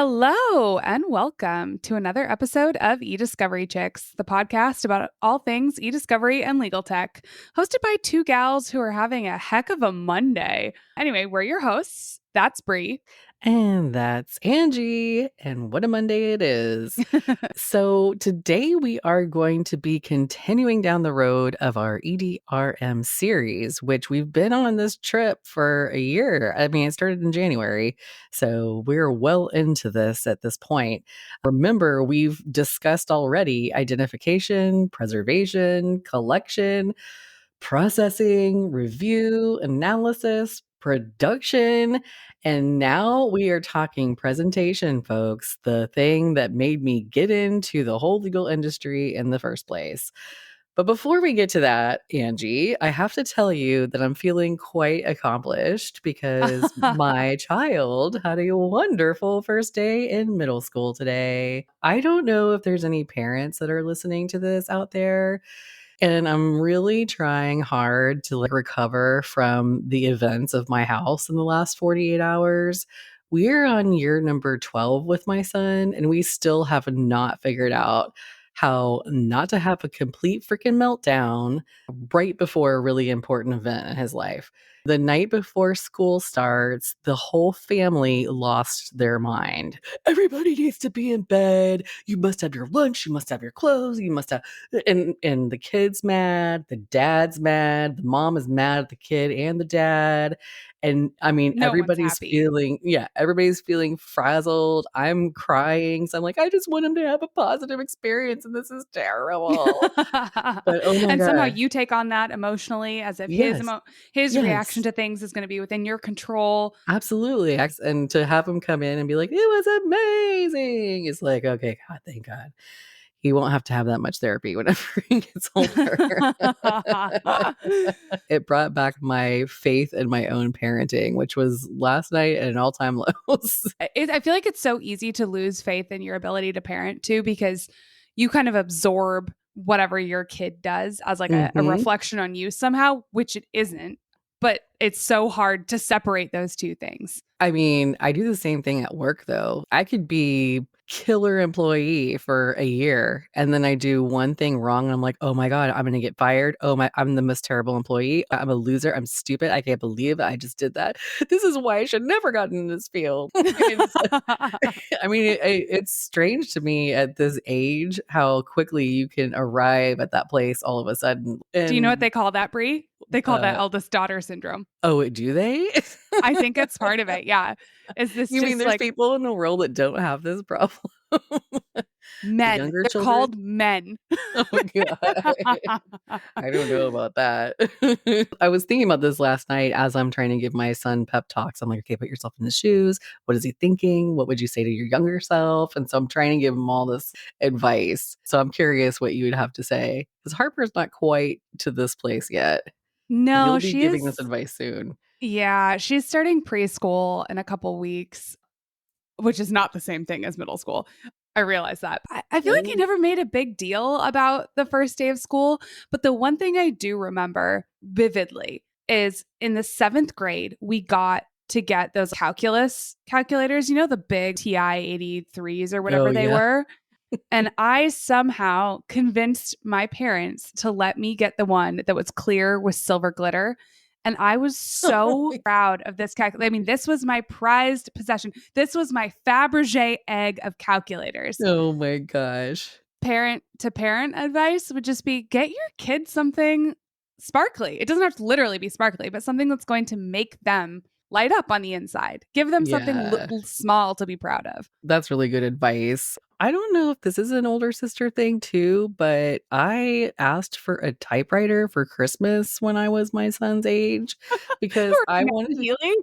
Hello and welcome to another episode of eDiscovery Chicks, the podcast about all things eDiscovery and legal tech, hosted by two gals who are having a heck of a Monday. Anyway, we're your hosts. That's Bree. And that's Angie. And what a Monday it is. So, today we are going to be continuing down the road of our EDRM series, which we've been on this trip for a year. I mean, it started in January. So, we're well into this at this point. Remember, we've discussed already identification, preservation, collection, processing, review, analysis, production, and now we are talking presentation, folks, the thing that made me get into the whole legal industry in the first place. But before we get to that, Angie, I have to tell you that I'm feeling quite accomplished because my child had a wonderful first day in middle school today. I don't know if there's any parents that are listening to this out there, and I'm really trying hard to recover from the events of my house in the last 48 hours. We're on year number 12 with my son, and we still have not figured out how not to have a complete freaking meltdown right before a really important event in his life. The night before school starts, the whole family lost their mind. Everybody needs to be in bed. You must have your lunch. You must have your clothes. You must have, and the kid's mad, the dad's mad, the mom is mad at the kid and the dad. And I mean, No one's happy. everybody's feeling frazzled. I'm crying. So I'm like, I just want him to have a positive experience, and this is terrible. But oh my And somehow God. you take on that emotionally as if Yes. his reaction Yes. to things is going to be within your control. Absolutely. And to have him come in and be like, it was amazing. It's like, okay, God, thank God. He won't have to have that much therapy whenever he gets older. It brought back my faith in my own parenting, which was last night at an all-time lows. I feel like it's so easy to lose faith in your ability to parent too, because you kind of absorb whatever your kid does as like a Mhm. reflection on you somehow, which it isn't. But it's so hard to separate those two things. I mean, I do the same thing at work though. I could be killer employee for a year and then I do one thing wrong and I'm like, "Oh my God, I'm going to get fired. Oh my, I'm the most terrible employee. I'm a loser. I'm stupid. I can't believe I just did that. This is why I should never gotten in this field." I mean, it's strange to me at this age how quickly you can arrive at that place all of a sudden. Do you know what And they call that, Brie? They call that uh, eldest daughter syndrome. oh, do they? I think it's part of it. Yeah. Is this You mean just there's like people in the world that don't have this problem? The men? younger They're children? called men. Oh god. I don't know about that. I was thinking about this last night as I'm trying to give my son pep talks. I'm like, "Okay, put yourself in his shoes. What is he thinking? What would you say to your younger self?" And so I'm trying to give him all this advice. So I'm curious what you would have to say, because Harper's not quite to this place yet. No, You'll be she giving this is. advice soon. Yeah, she's starting preschool in a couple weeks, which is not the same thing as middle school. I realize that. I feel like I Mm. never made a big deal about the first day of school, but the one thing I do remember vividly is in the seventh grade, we got to get those calculus calculators, the big TI 83s or Oh, whatever they yeah. were. And I somehow convinced my parents to let me get the one that was clear with silver glitter. And I was so proud of this calculator. I mean, this was my prized possession. This was my Fabergé egg of calculators. Oh my gosh. Parent to parent advice would just be get your kids something sparkly. It doesn't have to literally be sparkly, but something that's going to make them light up on the inside. Give them something Yeah. small to be proud of. That's really good advice. I don't know if this is an older sister thing too, but I asked for a typewriter for Christmas when I was my son's age because Or I net wanted healing.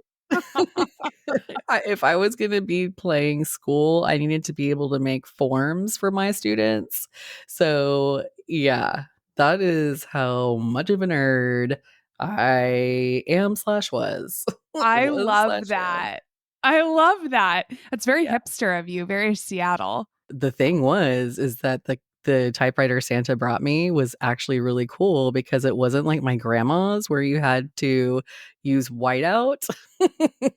if I was going to be playing school, I needed to be able to make forms for my students. So, yeah, that is how much of a nerd I am slash was. I Was love slash am. that. I love that. It's very Yeah. hipster of you, very Seattle. The thing is that The typewriter Santa brought me was actually really cool because it wasn't like my grandma's where you had to use whiteout.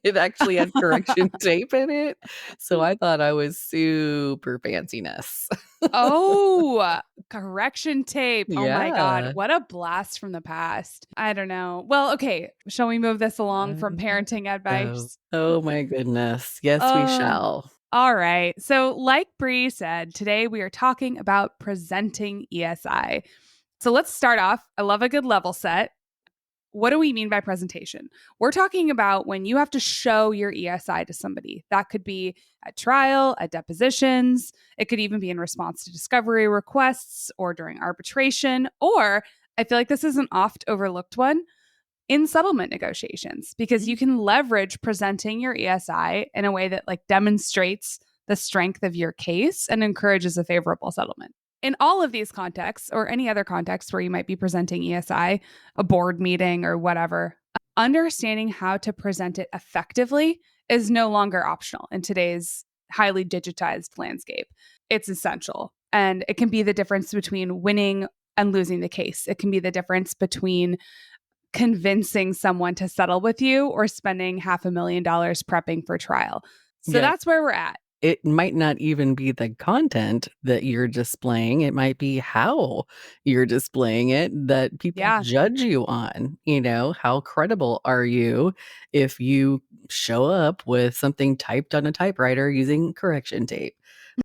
It actually had correction tape in it. So I thought I was super fanciness. Oh, correction tape. Oh my God. Yeah. What a blast from the past. I don't know. Well, okay. Shall we move this along from parenting Oh, advice? oh my goodness. Yes, we Oh, shall. all right. So, like Bree said, today we are talking about presenting ESI. So, let's start off. I love a good level set. What do we mean by presentation? We're talking about when you have to show your ESI to somebody. That could be at trial, at depositions. It could even be in response to discovery requests or during arbitration. Or I feel like this is an oft overlooked one in settlement negotiations because you can leverage presenting your ESI in a way that like demonstrates the strength of your case and encourages a favorable settlement. In all of these contexts or any other context where you might be presenting ESI, a board meeting or whatever, understanding how to present it effectively is no longer optional in today's highly digitized landscape. It's essential. And it can be the difference between winning and losing the case. It can be the difference between convincing someone to settle with you or spending $500,000 prepping for trial. So Yes. that's where we're at. It might not even be the content that you're displaying. It might be how you're displaying it that people Yeah. judge you on. How credible are you if you show up with something typed on a typewriter using correction tape?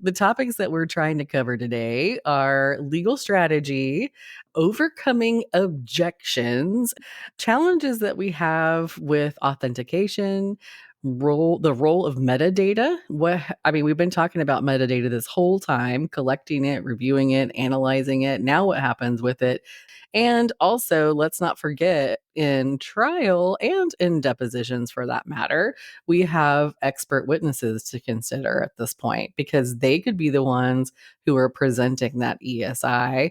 The topics that we're trying to cover today are legal strategy, overcoming objections, challenges that we have with authentication, the role of metadata. We've been talking about metadata this whole time, collecting it, reviewing it, analyzing it. Now what happens with it? And also, let's not forget, in trial and in depositions for that matter, we have expert witnesses to consider at this point because they could be the ones who are presenting that ESI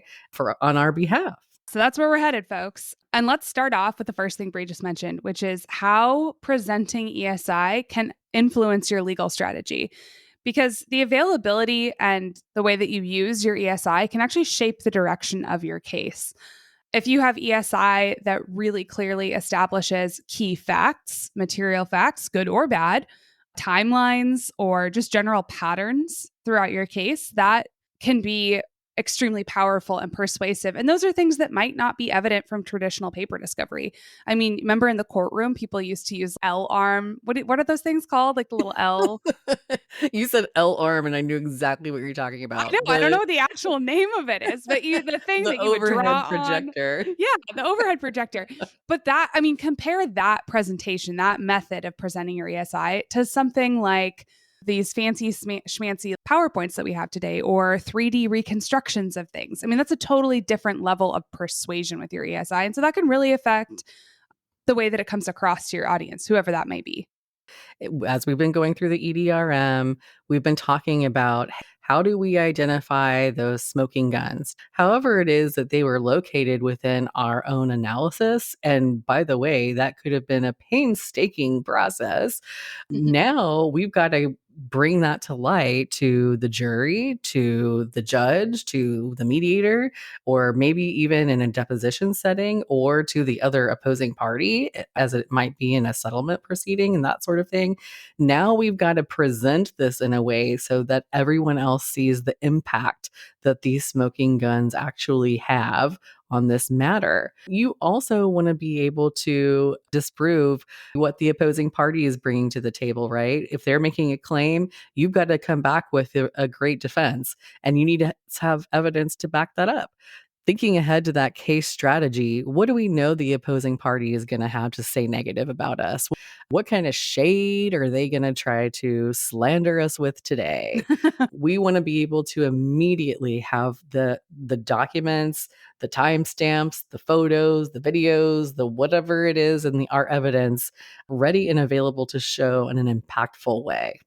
on our behalf. So that's where we're headed, folks. And let's start off with the first thing Bree just mentioned, which is how presenting ESI can influence your legal strategy. Because the availability and the way that you use your ESI can actually shape the direction of your case. If you have ESI that really clearly establishes key facts, material facts, good or bad, timelines, or just general patterns throughout your case, that can be extremely powerful and persuasive. And those are things that might not be evident from traditional paper discovery. I mean, remember in the courtroom, people used to use L arm. What are those things called? Like the little L. You said L arm, and I knew exactly what you're talking I about. know. I don't know what the actual name of it is, but the thing The that you would draw overhead on. projector. Yeah, the overhead projector. But that, I mean, compare that presentation, that method of presenting your ESI to something like these fancy schmancy PowerPoints that we have today or 3D reconstructions of things. I mean, that's a totally different level of persuasion with your ESI. And so that can really affect the way that it comes across to your audience, whoever that may be. As we've been going through the EDRM, we've been talking about how do we identify those smoking guns, however it is that they were located within our own analysis. And by the way, that could have been a painstaking process. Now we've got to bring that to light to the jury, to the judge, to the mediator, or maybe even in a deposition setting, or to the other opposing party, as it might be in a settlement proceeding and that sort of thing. Now we've got to present this in a way so that everyone else sees the impact that these smoking guns actually have on this matter. You also want to be able to disprove what the opposing party is bringing to the table, right? If they're making a claim, you've got to come back with a great defense, and you need to have evidence to back that up. Thinking ahead to that case strategy, what do we know the opposing party is going to have to say negative about us? What kind of shade are they going to try to slander us with today? We want to be able to immediately have the documents, the timestamps, the photos, the videos, the whatever it is, and our evidence ready and available to show in an impactful way.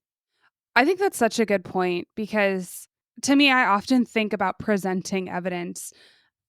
I think that's such a good point because to me, I often think about presenting evidence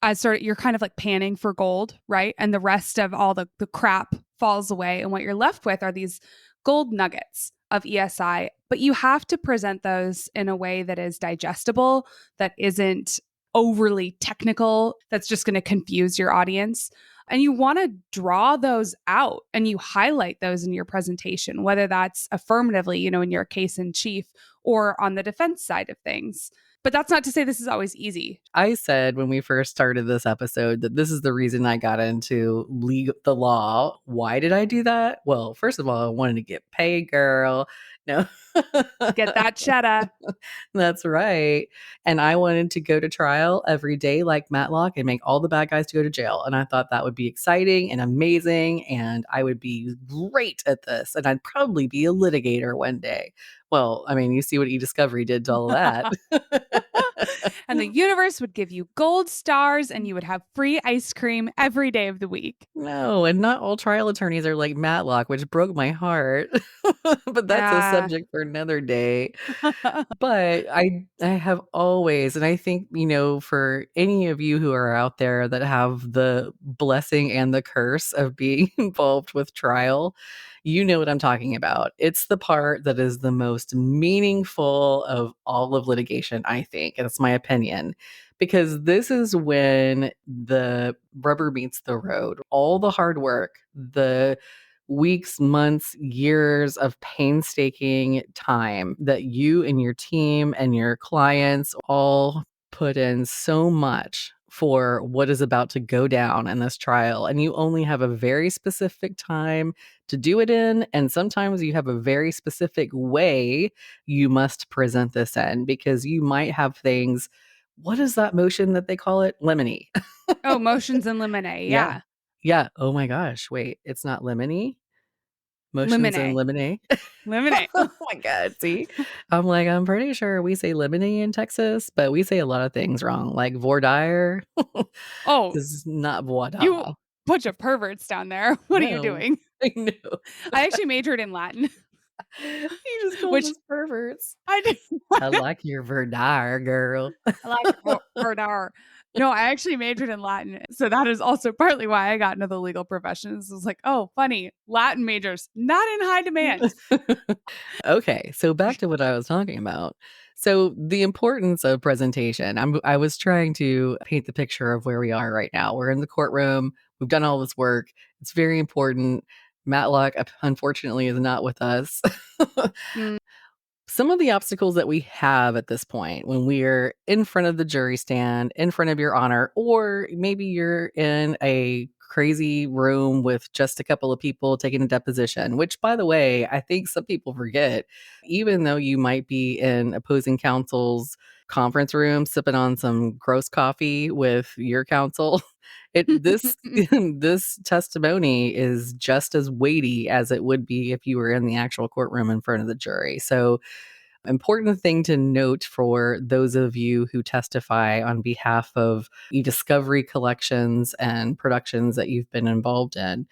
as sort of you're kind of like panning for gold, right? And the rest of all the crap falls away. And what you're left with are these gold nuggets of ESI, but you have to present those in a way that is digestible, that isn't overly technical that's just going to confuse your audience. And you want to draw those out and you highlight those in your presentation, whether that's affirmatively, in your case in chief or on the defense side of things. But that's not to say this is always easy. I said when we first started this episode that this is the reason I got into the law. Why did I do that? Well, first of all, I wanted to get paid, girl. No. Get that cheddar. That's right. And I wanted to go to trial every day like Matlock and make all the bad guys to go to jail. And I thought that would be exciting and amazing. And I would be great at this. And I'd probably be a litigator one day. Well, I mean, you see what eDiscovery did to all of that. And the universe would give you gold stars and you would have free ice cream every day of the week. No, and not all trial attorneys are like Matlock, which broke my heart. But that's a subject for another day. But I have always, and I think, for any of you who are out there that have the blessing and the curse of being involved with trial, you know what I'm talking about. It's the part that is the most meaningful of all of litigation, I think. And it's my opinion. Because this is when the rubber meets the road. All the hard work, the weeks, months, years of painstaking time that you and your team and your clients all put in so much for what is about to go down in this trial. And you only have a very specific time to do it in. And sometimes you have a very specific way you must present this in because you might have things. What is that motion that they call it? Lemony. Oh, motions in limine. Yeah. Yeah. Yeah. Oh my gosh. Wait, it's not lemony? Motions and Limine. lemonade. Limine. Oh my God. See, I'm pretty sure we say lemony in Texas, but we say a lot of things wrong, like voir dire. Oh, This is not voir you dire. bunch of perverts down there. What are you No, doing? I know. I actually majored in Latin, You just called which us perverts. I did. I like your voir dire, girl. I like verdar. No, I actually majored in Latin. So that is also partly why I got into the legal professions. It was like, oh, funny. Latin majors, not in high demand. Okay, so back to what I was talking about. So the importance of presentation. I was trying to paint the picture of where we are right now. We're in the courtroom. We've done all this work. It's very important. Matlock, unfortunately, is not with us. Mm. Some of the obstacles that we have at this point when we're in front of the jury stand, in front of your honor, or maybe you're in a crazy room with just a couple of people taking a deposition, which, by the way, I think some people forget, even though you might be in opposing counsel's conference room sipping on some gross coffee with your counsel. This this testimony is just as weighty as it would be if you were in the actual courtroom in front of the jury. So important thing to note for those of you who testify on behalf of eDiscovery collections and productions that you've been involved in.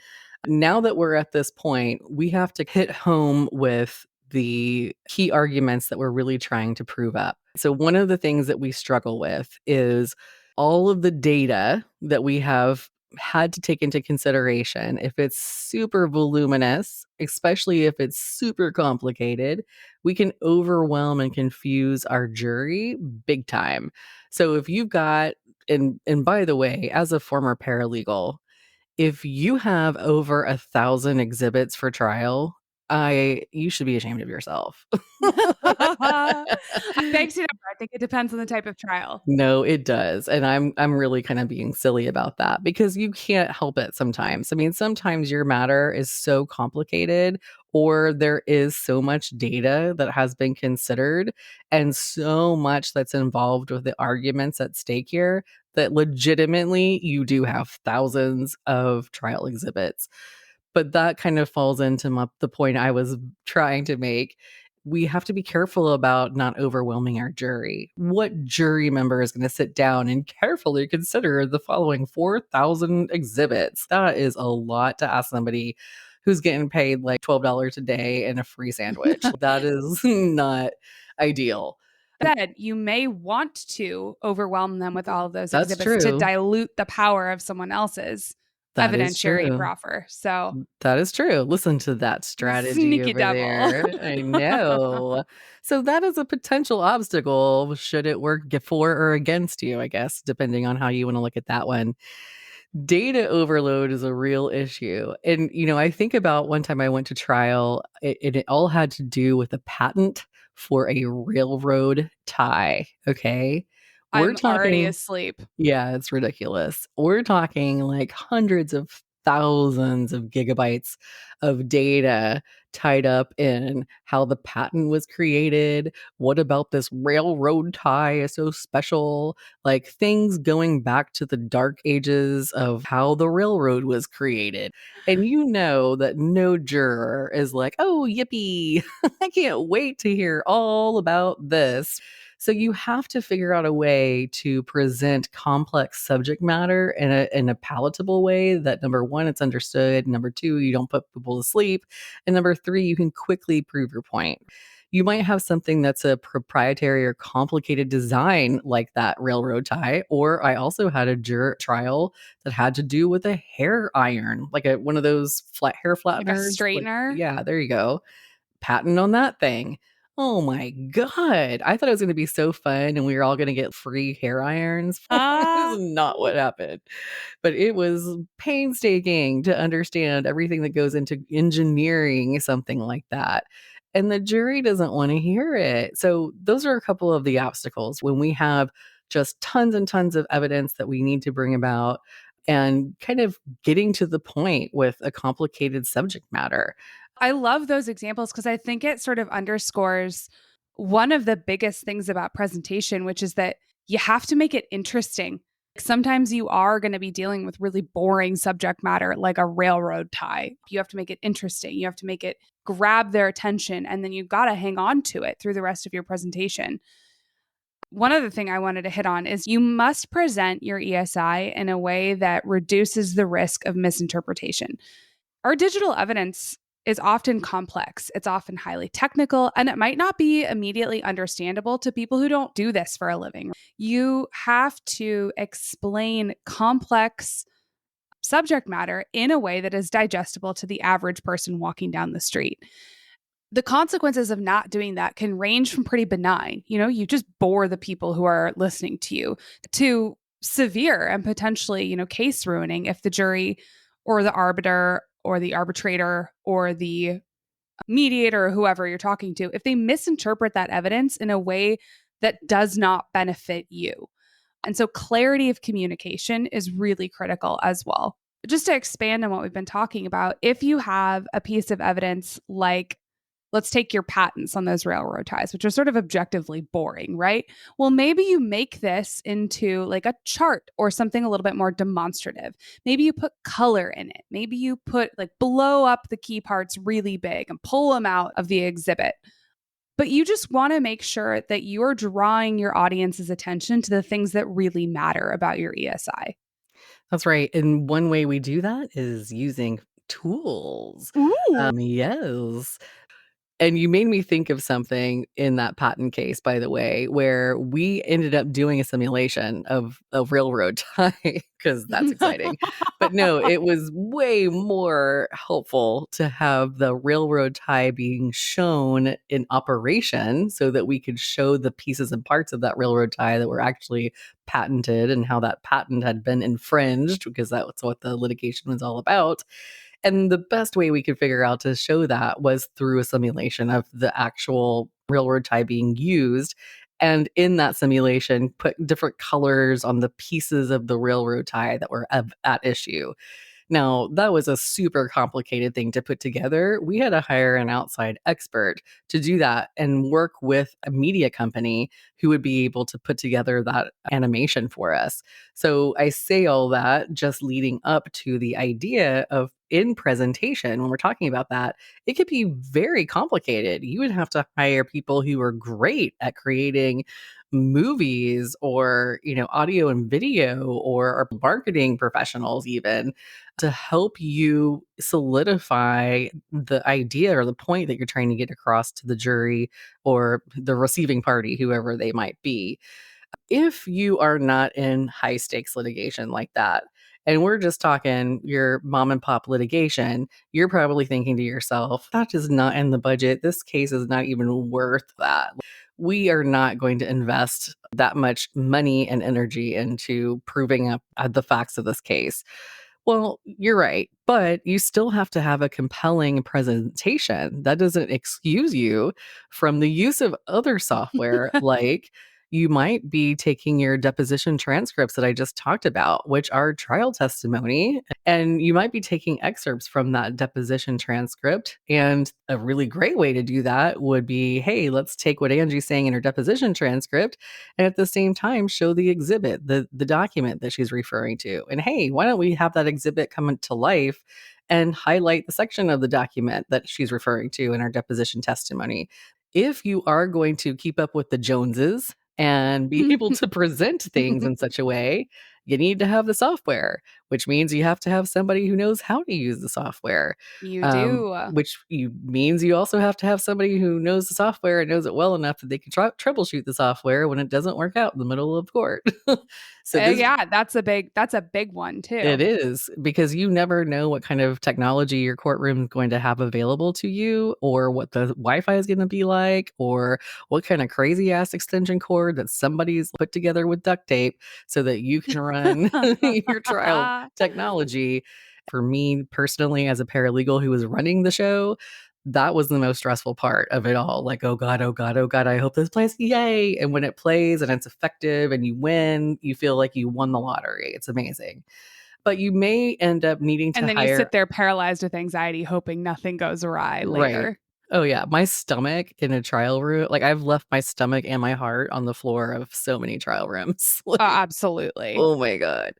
Now that we're at this point, we have to hit home with the key arguments that we're really trying to prove up. So, one of the things that we struggle with is all of the data that we have had to take into consideration. If it's super voluminous, especially if it's super complicated, we can overwhelm and confuse our jury big time. So if you've got, and by the way, as a former paralegal, if you have over 1,000 exhibits for trial, you should be ashamed of yourself. I beg to differ. I think it depends on the type of trial. No, it does. And I'm really kind of being silly about that because you can't help it sometimes. I mean, sometimes your matter is so complicated or there is so much data that has been considered and so much that's involved with the arguments at stake here that legitimately you do have thousands of trial exhibits. But that kind of falls into the point I was trying to make. We have to be careful about not overwhelming our jury. What jury member is going to sit down and carefully consider the following 4,000 exhibits? That is a lot to ask somebody who's getting paid like $12 a day and a free sandwich. That is not ideal. Said you may want to overwhelm them with all of those That's exhibits to true. dilute the power of someone else's. That is evidentiary true. proffer. So That is true. Listen to that strategy sneaky over devil. there. I know. So that is a potential obstacle should it work for or against you, I guess, depending on how you want to look at that one. Data overload is a real issue. And, I think about one time I went to trial, and it all had to do with a patent for a railroad tie. Okay. We're I'm already talking asleep. yeah, it's ridiculous. We're talking like hundreds of thousands of gigabytes of data tied up in how the patent was created. What about this railroad tie is so special? Like things going back to the dark ages of how the railroad was created. And you know that no juror is like, oh, yippee, I can't wait to hear all about this. So you have to figure out a way to present complex subject matter in a palatable way that number one, it's understood. Number two, you don't put people to sleep. And number three, you can quickly prove your point. You might have something that's a proprietary or complicated design like that railroad tie. Or I also had a juror trial that had to do with a hair iron, like one of those flat hair Like a flatteners. Like, straightener. yeah, there you go, patent on that thing. Oh my god. I thought it was gonna be so fun and we were all gonna get free hair irons. This is not what happened. But it was painstaking to understand everything that goes into engineering something like that. And the jury doesn't wanna hear it. So those are a couple of the obstacles when we have just tons and tons of evidence that we need to bring about and kind of getting to the point with a complicated subject matter. I love those examples because I think it sort of underscores one of the biggest things about presentation, which is that you have to make it interesting. Sometimes you are going to be dealing with really boring subject matter like a railroad tie. You have to make it interesting. You have to make it grab their attention, and then you've got to hang on to it through the rest of your presentation. One other thing I wanted to hit on is you must present your ESI in a way that reduces the risk of misinterpretation. Our digital evidence is often complex, it's often highly technical, and it might not be immediately understandable to people who don't do this for a living. You have to explain complex subject matter in a way that is digestible to the average person walking down the street. The consequences of not doing that can range from pretty benign, you just bore the people who are listening to you, to severe and potentially, case ruining if the jury or the arbiter or the arbitrator or the mediator or whoever you're talking to, if they misinterpret that evidence in a way that does not benefit you. And so clarity of communication is really critical as well. Just to expand on what we've been talking about, if you have a piece of evidence like, let's take your patents on those railroad ties, which are sort of objectively boring, right? Well, maybe you make this into like a chart or something a little bit more demonstrative. Maybe you put color in it. Maybe you put like blow up the key parts really big and pull them out of the exhibit. But you just want to make sure that you're drawing your audience's attention to the things that really matter about your ESI. That's right. And one way we do that is using tools. Ooh. Yes. And you made me think of something in that patent case, by the way, where we ended up doing a simulation of a railroad tie because that's exciting. But no, it was way more helpful to have the railroad tie being shown in operation so that we could show the pieces and parts of that railroad tie that were actually patented and how that patent had been infringed, because that's what the litigation was all about. And the best way we could figure out to show that was through a simulation of the actual railroad tie being used. And in that simulation, put different colors on the pieces of the railroad tie that were at issue. Now, that was a super complicated thing to put together. We had to hire an outside expert to do that and work with a media company who would be able to put together that animation for us. So I say all that just leading up to the idea of in presentation, when we're talking about that, it could be very complicated. You would have to hire people who are great at creating movies or audio and video, or marketing professionals even, to help you solidify the idea or the point that you're trying to get across to the jury or the receiving party, whoever they might be. If you are not in high stakes litigation like that, and we're just talking your mom and pop litigation, you're probably thinking to yourself, that is not in the budget. This case is not even worth that. We are not going to invest that much money and energy into proving up the facts of this case. Well, you're right, but you still have to have a compelling presentation. That doesn't excuse you from the use of other software, like you might be taking your deposition transcripts that I just talked about, which are trial testimony, and you might be taking excerpts from that deposition transcript. And a really great way to do that would be, hey, let's take what Angie's saying in her deposition transcript and at the same time show the exhibit, the document that she's referring to. And hey, why don't we have that exhibit come to life and highlight the section of the document that she's referring to in our deposition testimony? If you are going to keep up with the Joneses and be able to present things in such a way, you need to have the software, which means you have to have somebody who knows how to use the software. You do. Means you also have to have somebody who knows the software and knows it well enough that they can troubleshoot the software when it doesn't work out in the middle of court. So this Yeah, that's a big one too. it is, because you never know what kind of technology your courtroom is going to have available to you, or what the Wi-Fi is going to be like, or what kind of crazy ass extension cord that somebody's put together with duct tape so that you can run your trial technology. For me personally, as a paralegal who was running the show, that was the most stressful part of it all. Like, oh God, oh God, oh God, I hope this plays. Yay. And when it plays and it's effective and you win, you feel like you won the lottery. It's amazing. But you may end up needing to And then you sit there paralyzed with anxiety, hoping nothing goes awry later. Right. Oh yeah, my stomach in a trial room, like I've left my stomach and my heart on the floor of so many trial rooms. Like, Absolutely. oh my God.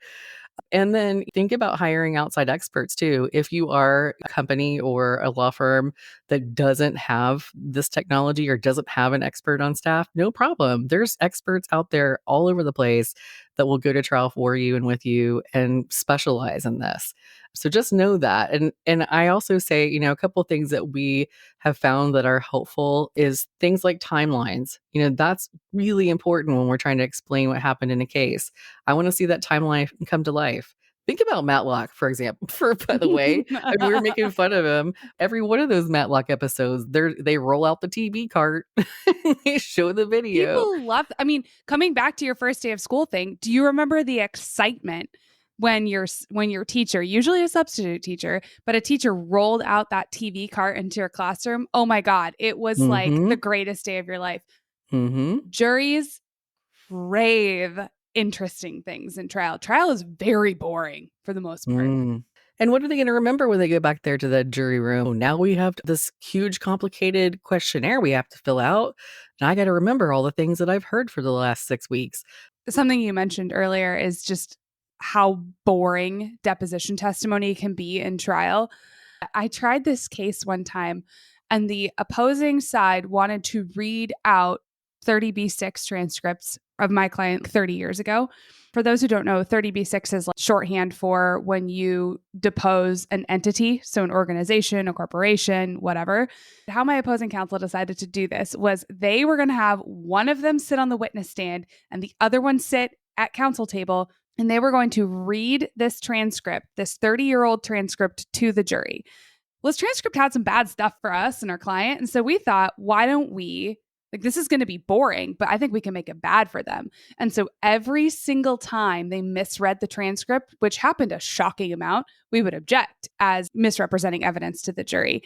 And then think about hiring outside experts too. If you are a company or a law firm that doesn't have this technology or doesn't have an expert on staff, no problem. There's experts out there all over the place that will go to trial for you and with you and specialize in this. So just know that. And I also say, a couple of things that we have found that are helpful is things like timelines. That's really important when we're trying to explain what happened in a case. I want to see that timeline come to life. Think about Matlock, for example. By the way, we were making fun of him. Every one of those Matlock episodes, they roll out the TV cart, they show the video. People love. I mean, coming back to your first day of school thing, do you remember the excitement when your teacher, usually a substitute teacher, but a teacher rolled out that TV cart into your classroom? Oh my God, it was like the greatest day of your life. Juries crave interesting things in trial. Trial is very boring for the most part. And what are they going to remember when they go back there to the jury room? Now we have this huge, complicated questionnaire we have to fill out. And I got to remember all the things that I've heard for the last 6 weeks. Something you mentioned earlier is just how boring deposition testimony can be in trial. I tried this case one time, and the opposing side wanted to read out 30B6 transcripts of my client 30 years ago. For those who don't know, 30B6 is like shorthand for when you depose an entity, so an organization, a corporation, whatever. How my opposing counsel decided to do this was they were going to have one of them sit on the witness stand and the other one sit at counsel table, and they were going to read this transcript, this 30-year-old transcript, to the jury. Well, this transcript had some bad stuff for us and our client, and so we thought, why don't we, this is going to be boring, but I think we can make it bad for them. And so every single time they misread the transcript, which happened a shocking amount, we would object as misrepresenting evidence to the jury.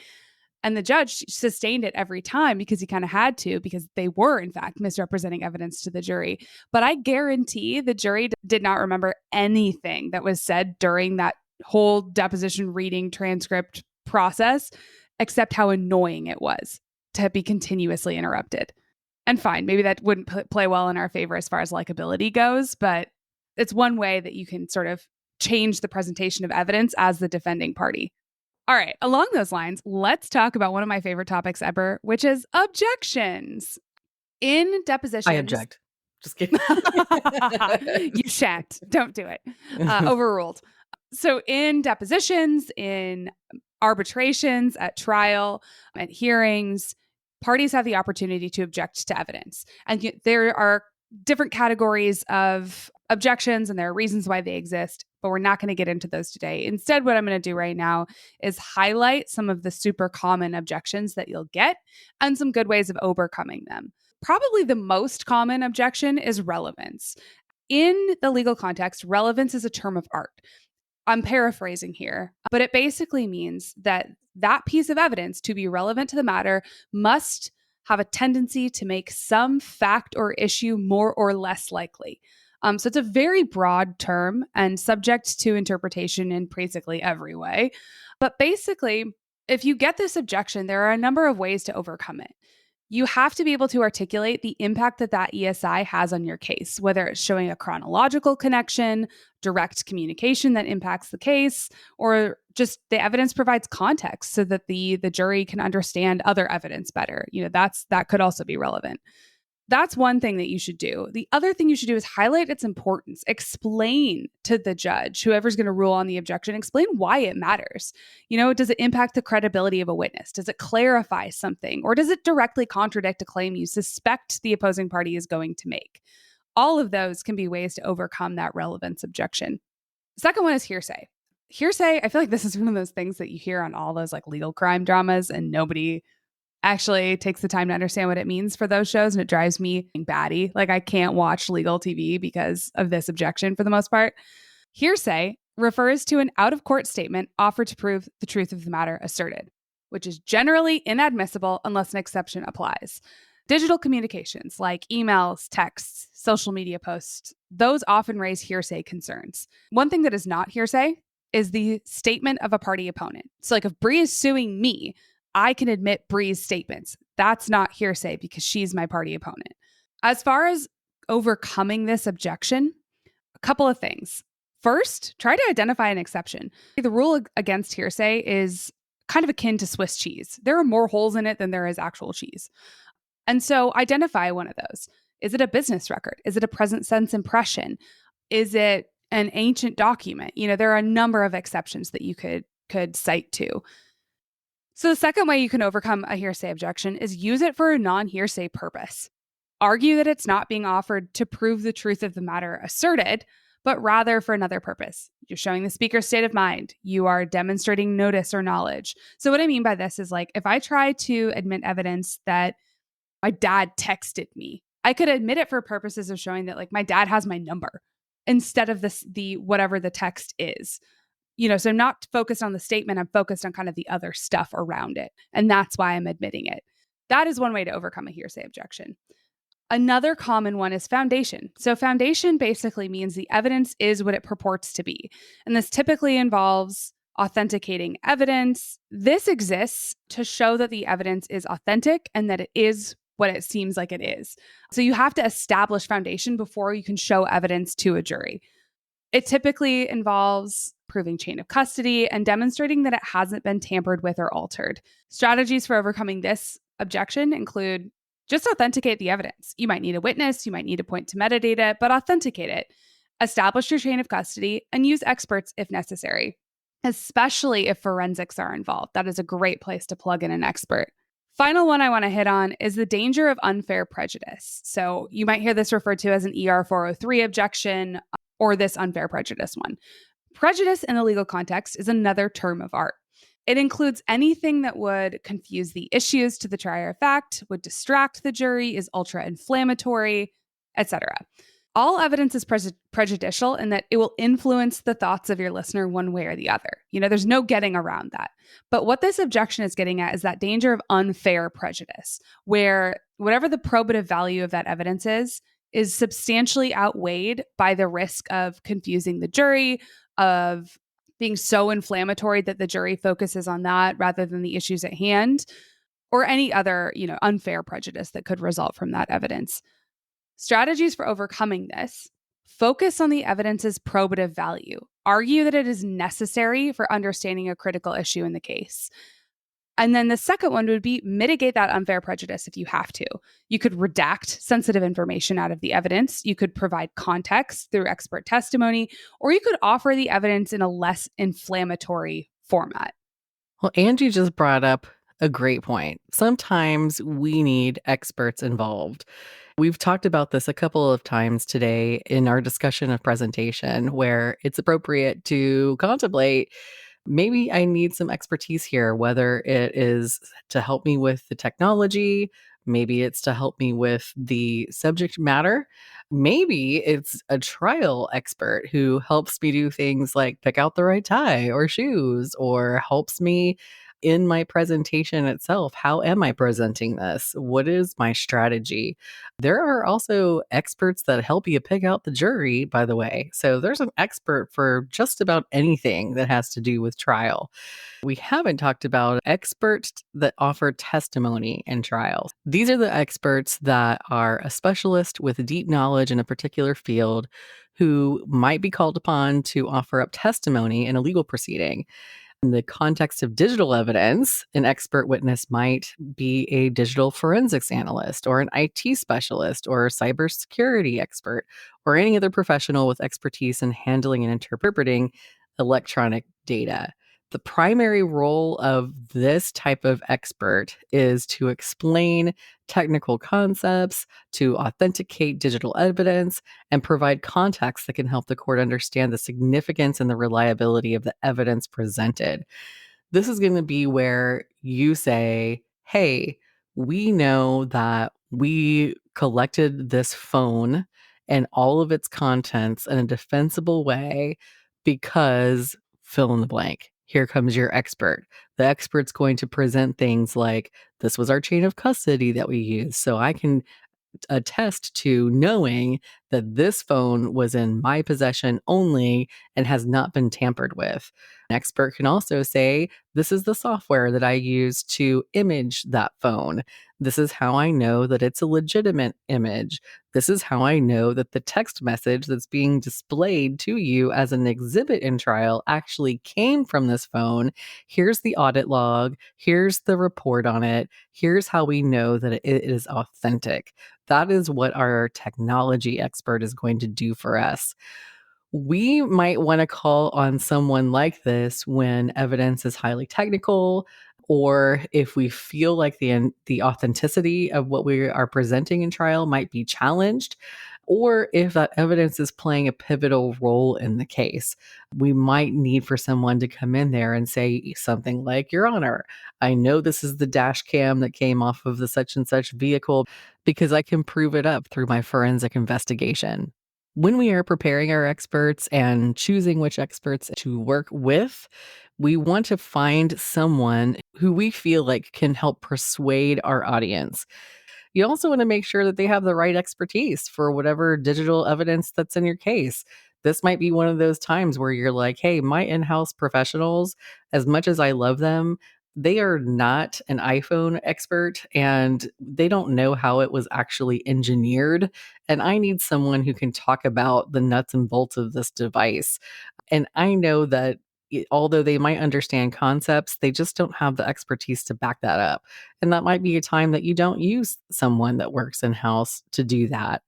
And the judge sustained it every time because he kind of had to, because they were, in fact, misrepresenting evidence to the jury. But I guarantee the jury did not remember anything that was said during that whole deposition reading transcript process, except how annoying it was to be continuously interrupted. And fine, maybe that wouldn't play well in our favor as far as likability goes, but it's one way that you can sort of change the presentation of evidence as the defending party. All right, along those lines, let's talk about one of my favorite topics ever, which is objections. In depositions... I object. Just kidding. You shan't. Don't do it. Overruled. So in depositions, in arbitrations, at trial, at hearings, parties have the opportunity to object to evidence. And there are different categories of objections, and there are reasons why they exist. but we're not going to get into those today. Instead, what I'm going to do right now is highlight some of the super common objections that you'll get and some good ways of overcoming them. Probably the most common objection is relevance. In the legal context, relevance is a term of art. I'm paraphrasing here, but it basically means that that piece of evidence, to be relevant to the matter, must have a tendency to make some fact or issue more or less likely. So it's a very broad term and subject to interpretation in basically every way. But basically, if you get this objection, there are a number of ways to overcome it. You have to be able to articulate the impact that that ESI has on your case, whether it's showing a chronological connection, direct communication that impacts the case, or just the evidence provides context so that the jury can understand other evidence better. That could also be relevant. That's one thing that you should do. The other thing you should do is highlight its importance. Explain to the judge, whoever's going to rule on the objection, explain why it matters. Does it impact the credibility of a witness? Does it clarify something? Or does it directly contradict a claim you suspect the opposing party is going to make? All of those can be ways to overcome that relevance objection. The second one is hearsay. Hearsay, I feel like this is one of those things that you hear on all those like legal crime dramas and nobody actually takes the time to understand what it means for those shows, and it drives me batty. Like I can't watch legal TV because of this objection for the most part. Hearsay refers to an out-of-court statement offered to prove the truth of the matter asserted, which is generally inadmissible unless an exception applies. Digital communications like emails, texts, social media posts, those often raise hearsay concerns. One thing that is not hearsay is the statement of a party opponent. So like if Bree is suing me, I can admit Bree's statements. That's not hearsay because she's my party opponent. As far as overcoming this objection, a couple of things. First, try to identify an exception. The rule against hearsay is kind of akin to Swiss cheese. There are more holes in it than there is actual cheese. And so identify one of those. Is it a business record? Is it a present sense impression? Is it an ancient document? There are a number of exceptions that you could cite to. So the second way you can overcome a hearsay objection is use it for a non-hearsay purpose. Argue that it's not being offered to prove the truth of the matter asserted, but rather for another purpose. You're showing the speaker's state of mind. You are demonstrating notice or knowledge. So what I mean by this is like, if I try to admit evidence that my dad texted me, I could admit it for purposes of showing that like my dad has my number instead of the whatever the text is. So I'm not focused on the statement. I'm focused on kind of the other stuff around it. And that's why I'm admitting it. That is one way to overcome a hearsay objection. Another common one is foundation. So foundation basically means the evidence is what it purports to be. And this typically involves authenticating evidence. This exists to show that the evidence is authentic and that it is what it seems like it is. So you have to establish foundation before you can show evidence to a jury. It typically involves proving chain of custody and demonstrating that it hasn't been tampered with or altered. Strategies for overcoming this objection include just authenticate the evidence. You might need a witness, you might need to point to metadata, but authenticate it. Establish your chain of custody and use experts if necessary, especially if forensics are involved. That is a great place to plug in an expert. Final one I want to hit on is the danger of unfair prejudice. So you might hear this referred to as an ER 403 objection or this unfair prejudice one. Prejudice in the legal context is another term of art. It includes anything that would confuse the issues to the trier of fact, would distract the jury, is ultra-inflammatory, etc. All evidence is prejudicial in that it will influence the thoughts of your listener one way or the other. There's no getting around that. But what this objection is getting at is that danger of unfair prejudice, where whatever the probative value of that evidence is substantially outweighed by the risk of confusing the jury, of being so inflammatory that the jury focuses on that rather than the issues at hand, or any other, unfair prejudice that could result from that evidence. Strategies for overcoming this: focus on the evidence's probative value. Argue that it is necessary for understanding a critical issue in the case. And then the second one would be mitigate that unfair prejudice if you have to. You could redact sensitive information out of the evidence. You could provide context through expert testimony, or you could offer the evidence in a less inflammatory format. Well, Angie just brought up a great point. Sometimes we need experts involved. We've talked about this a couple of times today in our discussion of presentation, where it's appropriate to contemplate maybe I need some expertise here, whether it is to help me with the technology, maybe it's to help me with the subject matter. Maybe it's a trial expert who helps me do things like pick out the right tie or shoes, or helps me in my presentation itself. How am I presenting this? What is my strategy? There are also experts that help you pick out the jury, by the way. So there's an expert for just about anything that has to do with trial. We haven't talked about experts that offer testimony in trials. These are the experts that are a specialist with deep knowledge in a particular field who might be called upon to offer up testimony in a legal proceeding. In the context of digital evidence, an expert witness might be a digital forensics analyst or an IT specialist or a cybersecurity expert or any other professional with expertise in handling and interpreting electronic data. The primary role of this type of expert is to explain technical concepts, to authenticate digital evidence, and provide context that can help the court understand the significance and the reliability of the evidence presented. This is going to be where you say, hey, we know that we collected this phone and all of its contents in a defensible way because fill in the blank. Here comes your expert. The expert's going to present things like, this was our chain of custody that we used. So I can attest to knowing that this phone was in my possession only and has not been tampered with. An expert can also say, this is the software that I use to image that phone. This is how I know that it's a legitimate image. This is how I know that the text message that's being displayed to you as an exhibit in trial actually came from this phone. Here's the audit log. Here's the report on it. Here's how we know that it is authentic. That is what our technology expert is going to do for us. We might want to call on someone like this when evidence is highly technical, or if we feel like the authenticity of what we are presenting in trial might be challenged, or if that evidence is playing a pivotal role in the case. We might need for someone to come in there and say something like, Your Honor, I know this is the dash cam that came off of the such and such vehicle because I can prove it up through my forensic investigation. When we are preparing our experts and choosing which experts to work with, we want to find someone who we feel like can help persuade our audience. You also want to make sure that they have the right expertise for whatever digital evidence that's in your case. This might be one of those times where you're like, hey, my in house professionals, as much as I love them, they are not an iPhone expert and they don't know how it was actually engineered. And I need someone who can talk about the nuts and bolts of this device. And I know that although they might understand concepts, they just don't have the expertise to back that up. And that might be a time that you don't use someone that works in house to do that.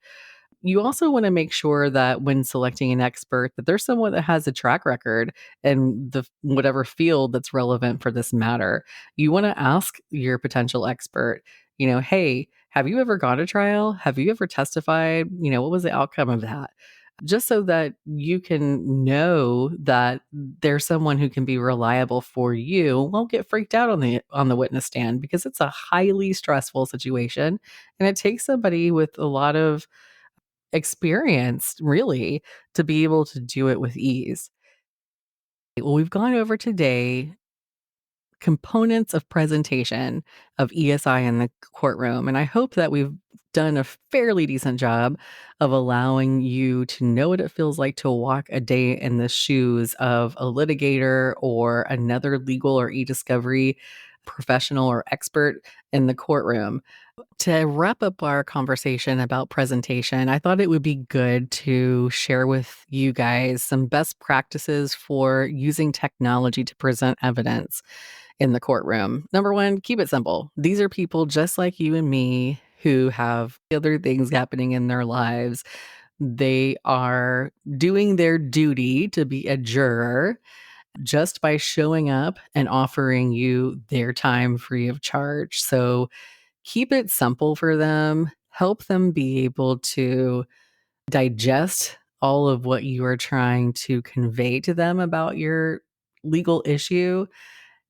You also want to make sure that when selecting an expert that there's someone that has a track record in the whatever field that's relevant for this matter. You want to ask your potential expert, hey, have you ever gone to trial? Have you ever testified? What was the outcome of that? Just so that you can know that there's someone who can be reliable for you. Won't get freaked out on the witness stand because it's a highly stressful situation and it takes somebody with a lot of experience really to be able to do it with ease. Well, we've gone over today components of presentation of ESI in the courtroom. And I hope that we've done a fairly decent job of allowing you to know what it feels like to walk a day in the shoes of a litigator or another legal or eDiscovery professional or expert in the courtroom. To wrap up our conversation about presentation, I thought it would be good to share with you guys some best practices for using technology to present evidence in the courtroom. Number one, keep it simple. These are people just like you and me who have other things happening in their lives. They are doing their duty to be a juror just by showing up and offering you their time free of charge. So keep it simple for them. help them be able to digest all of what you are trying to convey to them about your legal issue,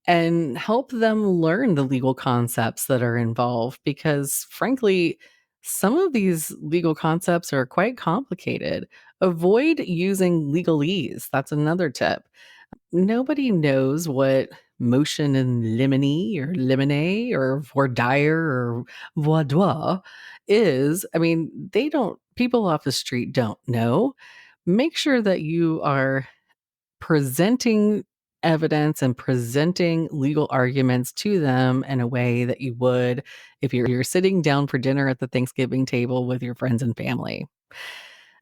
and help them learn the legal concepts that are involved, because frankly, some of these legal concepts are quite complicated. Avoid using legalese. That's another tip. Nobody knows what motion in limine or limine or voir dire or voir droit is. I mean, they don't, people off the street don't know. Make sure that you are presenting evidence and presenting legal arguments to them in a way that you would if you're sitting down for dinner at the Thanksgiving table with your friends and family.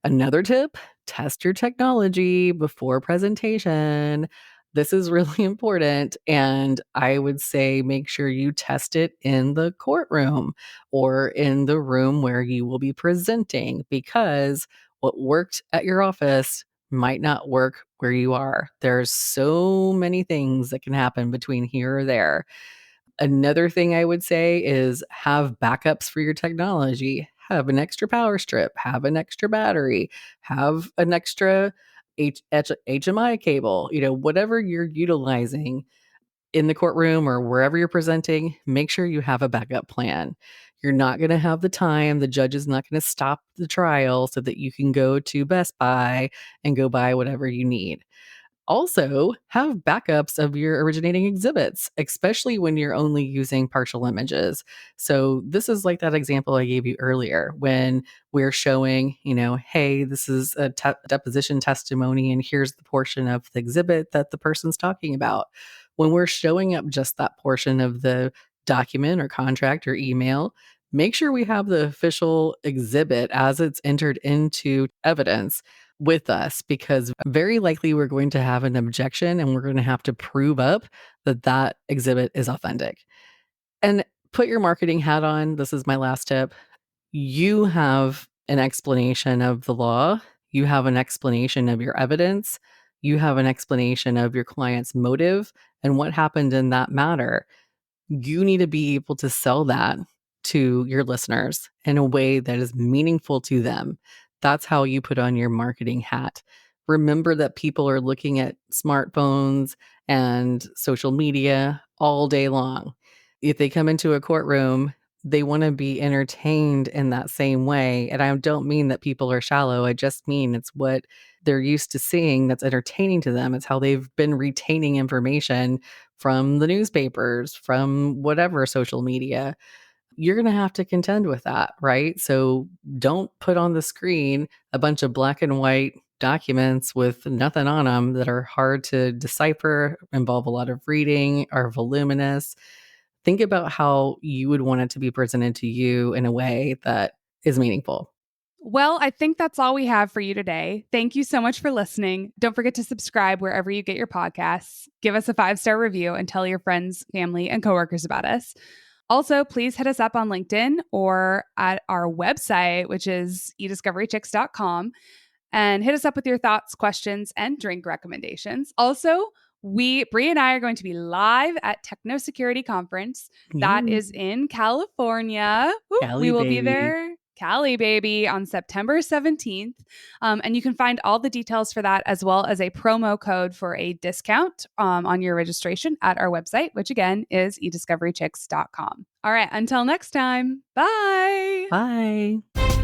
Another tip, test your technology before presentation. This is really important. And I would say make sure you test it in the courtroom or in the room where you will be presenting, because what worked at your office might not work where you are. There's so many things that can happen between here or there. Another thing I would say is have backups for your technology. Have an extra power strip, have an extra battery, have an extra HMI cable, whatever you're utilizing in the courtroom or wherever you're presenting, make sure you have a backup plan. You're not going to have the time. The judge is not going to stop the trial so that you can go to Best Buy and go buy whatever you need. Also, have backups of your originating exhibits, especially when you're only using partial images. So, this is like that example I gave you earlier when we're showing, hey, this is a deposition testimony, and here's the portion of the exhibit that the person's talking about. When we're showing up just that portion of the document or contract or email, make sure we have the official exhibit as it's entered into evidence with us, because very likely we're going to have an objection and we're going to have to prove up that that exhibit is authentic. And put your marketing hat on. This is my last tip. You have an explanation of the law, you have an explanation of your evidence, you have an explanation of your client's motive and what happened in that matter. You need to be able to sell that to your listeners in a way that is meaningful to them. That's how you put on your marketing hat. Remember that people are looking at smartphones and social media all day long. If they come into a courtroom, they want to be entertained in that same way. And I don't mean that people are shallow. I just mean it's what they're used to seeing that's entertaining to them. It's how they've been retaining information from the newspapers, from whatever social media. You're going to have to contend with that, right? So don't put on the screen a bunch of black and white documents with nothing on them that are hard to decipher, involve a lot of reading, are voluminous. Think about how you would want it to be presented to you in a way that is meaningful. Well, I think that's all we have for you today. Thank you so much for listening. Don't forget to subscribe wherever you get your podcasts. Give us a 5-star review and tell your friends, family, and coworkers about us. Also, please hit us up on LinkedIn or at our website, which is eDiscoveryChicks.com, and hit us up with your thoughts, questions, and drink recommendations. Also, Bree and I are going to be live at Techno Security Conference. That is in California. Cali, We will be baby. there. Cali, baby, on September 17th. And you can find all the details for that, as well as a promo code for a discount on your registration at our website, which again is eDiscoveryChicks.com. All right, until next time. Bye. Bye.